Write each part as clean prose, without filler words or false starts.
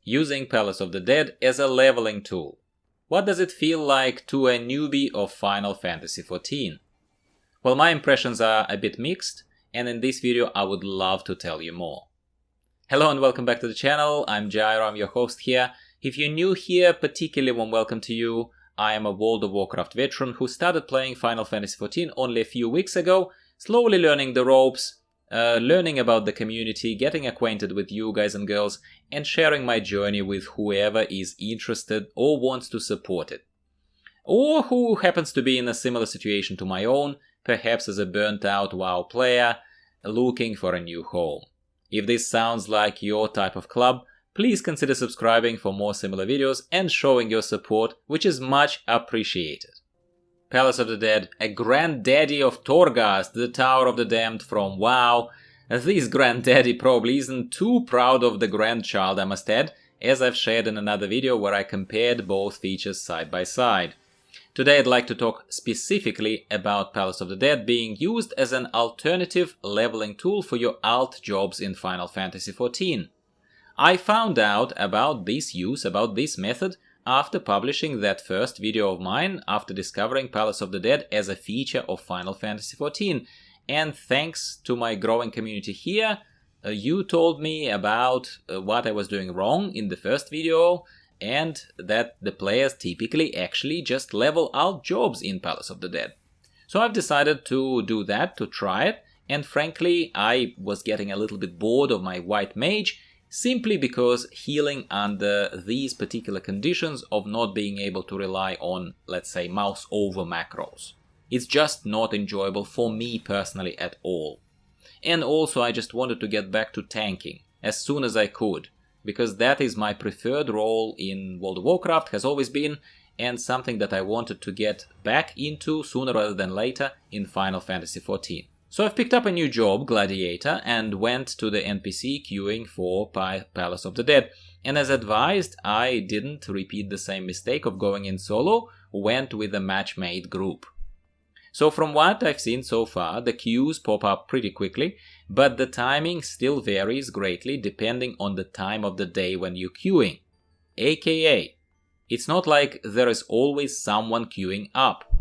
using Palace of the Dead as a leveling tool. What does it feel like to a newbie of Final Fantasy XIV? Well, my impressions are a bit mixed, and in this video I would love to tell you more. Hello and welcome back to the channel. I'm Gyro, I'm your host here. If you're new here, particularly warm welcome to you. I am a World of Warcraft veteran who started playing Final Fantasy XIV only a few weeks ago, slowly learning the ropes, learning about the community, getting acquainted with you guys and girls, and sharing my journey with whoever is interested or wants to support it. Or who happens to be in a similar situation to my own, perhaps as a burnt out WoW player, looking for a new home. If this sounds like your type of club, please consider subscribing for more similar videos and showing your support, which is much appreciated. Palace of the Dead, a granddaddy of Torghast, the Tower of the Damned from WoW. This granddaddy probably isn't too proud of the grandchild, I must add, as I've shared in another video where I compared both features side by side. Today I'd like to talk specifically about Palace of the Dead being used as an alternative leveling tool for your alt jobs in Final Fantasy XIV. I found out about this use, about this method, after publishing that first video of mine after discovering Palace of the Dead as a feature of Final Fantasy XIV. And thanks to my growing community here, you told me about what I was doing wrong in the first video, and that the players typically actually just level out jobs in Palace of the Dead. So I've decided to do that, to try it, and frankly I was getting a little bit bored of my white mage, simply because healing under these particular conditions of not being able to rely on, let's say, mouse over macros. It's just not enjoyable for me personally at all. And also I just wanted to get back to tanking as soon as I could, because that is my preferred role in World of Warcraft, has always been, and something that I wanted to get back into sooner rather than later in Final Fantasy XIV. So I've picked up a new job, Gladiator, and went to the NPC queuing for Palace of the Dead. And as advised, I didn't repeat the same mistake of going in solo, went with a match-made group. So from what I've seen so far, the queues pop up pretty quickly, but the timing still varies greatly depending on the time of the day when you're queuing. AKA, it's not like there is always someone queuing up,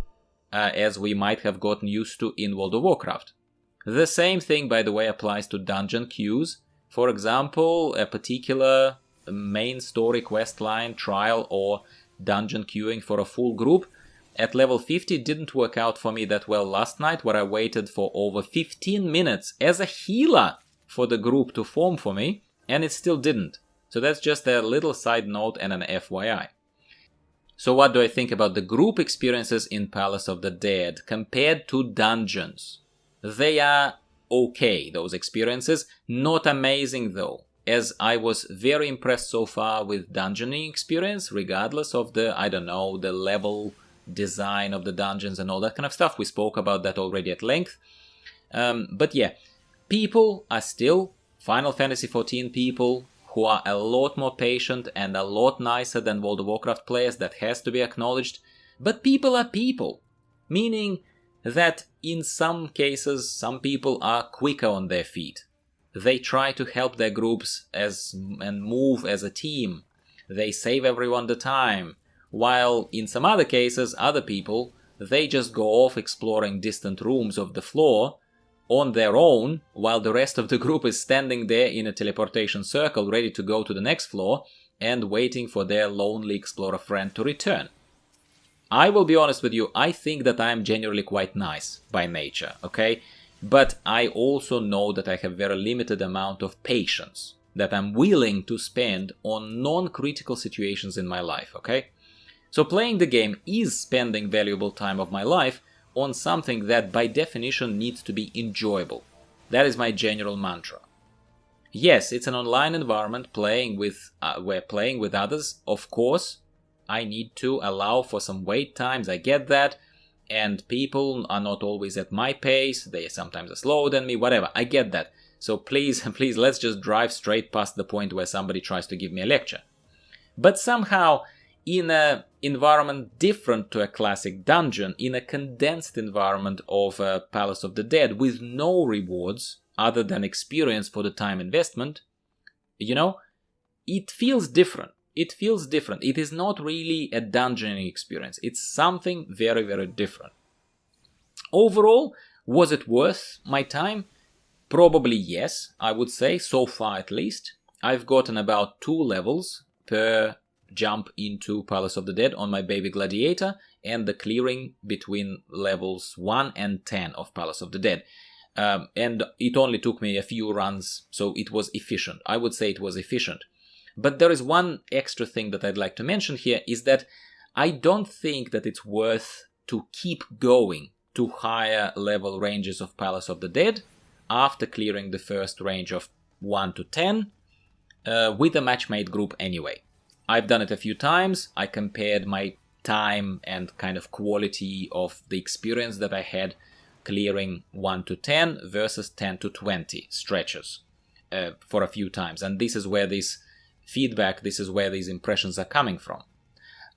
as we might have gotten used to in World of Warcraft. The same thing, by the way, applies to dungeon queues. For example, a particular main story questline, trial, or dungeon queuing for a full group at level 50 didn't work out for me that well last night, where I waited for over 15 minutes as a healer for the group to form for me, and it still didn't. So that's just a little side note and an FYI. So what do I think about the group experiences in Palace of the Dead compared to dungeons? They are okay, those experiences, not amazing though, as I was very impressed so far with dungeoning experience, regardless of the, I don't know, the level design of the dungeons and all that kind of stuff. We spoke about that already at length. But yeah, people are still Final Fantasy XIV people who are a lot more patient and a lot nicer than World of Warcraft players, that has to be acknowledged. But people are people, meaning that in some cases some people are quicker on their feet. They try to help their groups and move as a team. They save everyone the time. While in some other cases, other people, they just go off exploring distant rooms of the floor on their own, while the rest of the group is standing there in a teleportation circle ready to go to the next floor and waiting for their lonely explorer friend to return. I will be honest with you, I think that I am generally quite nice by nature, okay? But I also know that I have very limited amount of patience that I'm willing to spend on non-critical situations in my life, okay? So playing the game is spending valuable time of my life on something that by definition needs to be enjoyable. That is my general mantra. Yes, it's an online environment where playing with others, of course, I need to allow for some wait times, I get that, and people are not always at my pace, they sometimes are slower than me, whatever, I get that. So please, let's just drive straight past the point where somebody tries to give me a lecture. But somehow, in an environment different to a classic dungeon, in a condensed environment of Palace of the Dead with no rewards other than experience for the time investment, you know, it feels different. It feels different. It is not really a dungeoning experience. It's something very, very different. Overall, was it worth my time? Probably yes, I would say, so far at least. I've gotten about 2 levels per jump into Palace of the Dead on my baby gladiator, and the clearing between levels 1 and 10 of Palace of the Dead. And it only took me a few runs, so it was efficient. I would say it was efficient. But there is one extra thing that I'd like to mention here, is that I don't think that it's worth to keep going to higher level ranges of Palace of the Dead after clearing the first range of 1 to 10 with a matchmade group anyway. I've done it a few times. I compared my time and kind of quality of the experience that I had clearing 1 to 10 versus 10 to 20 stretches for a few times. And this is where this feedback, this is where these impressions are coming from.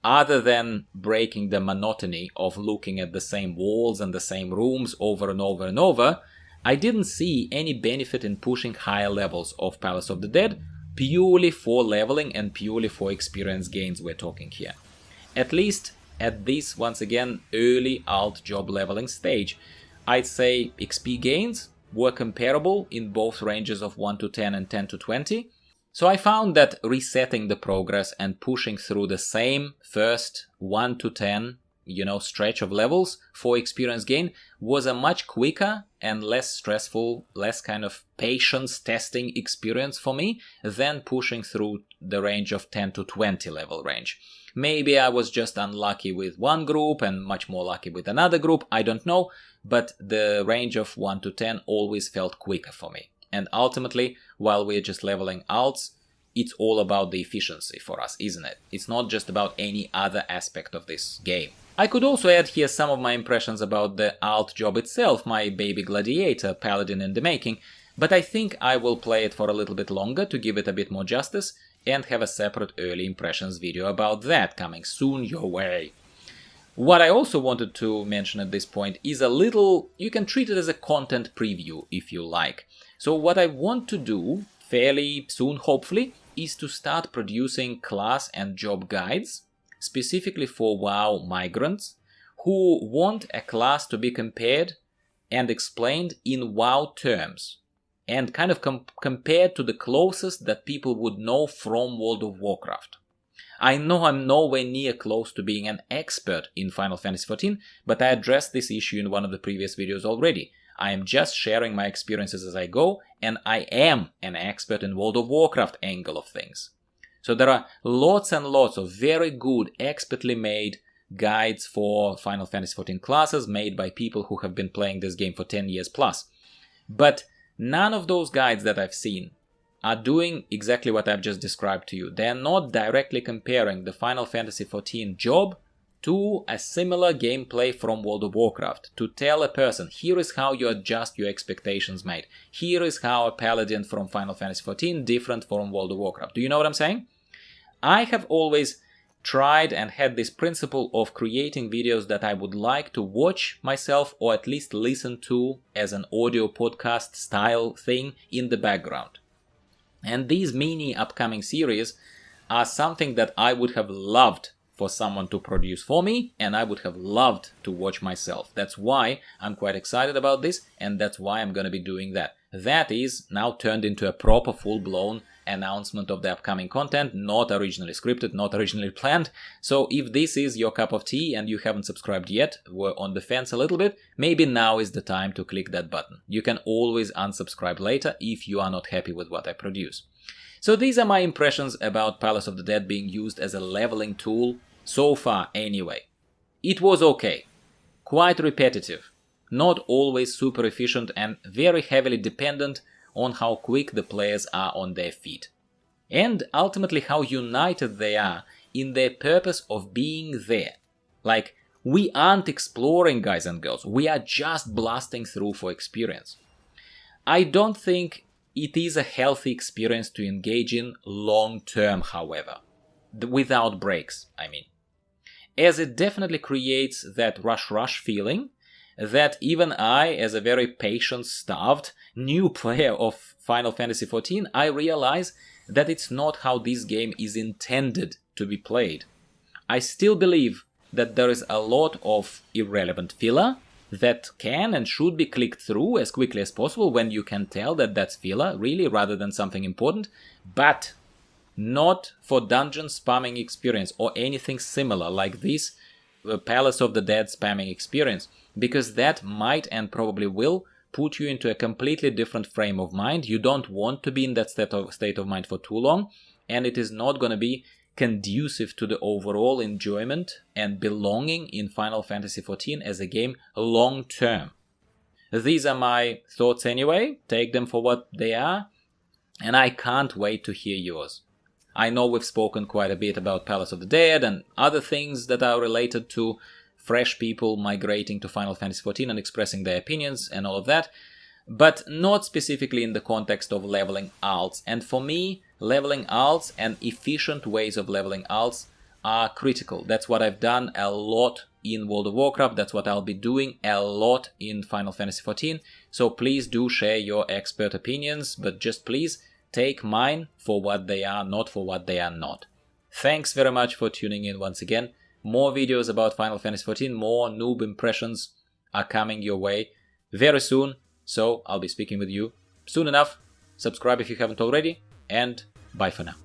Other than breaking the monotony of looking at the same walls and the same rooms over and over and over, I didn't see any benefit in pushing higher levels of Palace of the Dead purely for leveling and purely for experience gains we're talking here. At least at this, once again, early alt job leveling stage, I'd say XP gains were comparable in both ranges of 1 to 10 and 10 to 20. So I found that resetting the progress and pushing through the same first 1 to 10, stretch of levels for experience gain was a much quicker and less stressful, less kind of patience testing experience for me than pushing through the range of 10 to 20 level range. Maybe I was just unlucky with one group and much more lucky with another group, I don't know, but the range of 1 to 10 always felt quicker for me. And ultimately, while we're just leveling alts, it's all about the efficiency for us, isn't it? It's not just about any other aspect of this game. I could also add here some of my impressions about the alt job itself, my baby gladiator, paladin in the making, but I think I will play it for a little bit longer to give it a bit more justice and have a separate early impressions video about that coming soon your way. What I also wanted to mention at this point is a little, you can treat it as a content preview if you like. So what I want to do fairly soon, hopefully, is to start producing class and job guides specifically for WoW migrants who want a class to be compared and explained in WoW terms and kind of compared to the closest that people would know from World of Warcraft. I know I'm nowhere near close to being an expert in Final Fantasy XIV, but I addressed this issue in one of the previous videos already. I am just sharing my experiences as I go, and I am an expert in World of Warcraft angle of things. So there are lots and lots of very good, expertly made guides for Final Fantasy XIV classes made by people who have been playing this game for 10 years plus. But none of those guides that I've seen are doing exactly what I've just described to you. They are not directly comparing the Final Fantasy XIV job to a similar gameplay from World of Warcraft, to tell a person, here is how you adjust your expectations, mate. Here is how a paladin from Final Fantasy XIV different from World of Warcraft. Do you know what I'm saying? I have always tried and had this principle of creating videos that I would like to watch myself or at least listen to as an audio podcast style thing in the background. And these mini upcoming series are something that I would have loved for someone to produce for me, and I would have loved to watch myself. That's why I'm quite excited about this, and that's why I'm going to be doing that. That is now turned into a proper full-blown announcement of the upcoming content, not originally scripted, not originally planned. So if this is your cup of tea and you haven't subscribed yet, were on the fence a little bit, maybe now is the time to click that button. You can always unsubscribe later if you are not happy with what I produce. So these are my impressions about Palace of the Dead being used as a leveling tool, so far anyway. It was okay, quite repetitive, not always super efficient and very heavily dependent on how quick the players are on their feet. And ultimately how united they are in their purpose of being there. Like, we aren't exploring, guys and girls, we are just blasting through for experience. I don't think it is a healthy experience to engage in long term, however. Without breaks, I mean. As it definitely creates that rush feeling, that even I, as a very patience-starved new player of Final Fantasy XIV, I realize that it's not how this game is intended to be played. I still believe that there is a lot of irrelevant filler that can and should be clicked through as quickly as possible when you can tell that that's filler, really, rather than something important, but not for dungeon spamming experience or anything similar like this Palace of the Dead spamming experience, because that might and probably will put you into a completely different frame of mind. You don't want to be in that state of mind for too long, and it is not going to be conducive to the overall enjoyment and belonging in Final Fantasy XIV as a game long term. These are my thoughts anyway, take them for what they are, and I can't wait to hear yours. I know we've spoken quite a bit about Palace of the Dead and other things that are related to fresh people migrating to Final Fantasy XIV and expressing their opinions and all of that, but not specifically in the context of leveling alts. And for me, leveling alts and efficient ways of leveling alts are critical. That's what I've done a lot in World of Warcraft, that's what I'll be doing a lot in Final Fantasy XIV, so please do share your expert opinions, but just please take mine for what they are, not for what they are not. Thanks very much for tuning in once again. More videos about Final Fantasy XIV, more noob impressions are coming your way very soon, so I'll be speaking with you soon enough. Subscribe if you haven't already, and bye for now.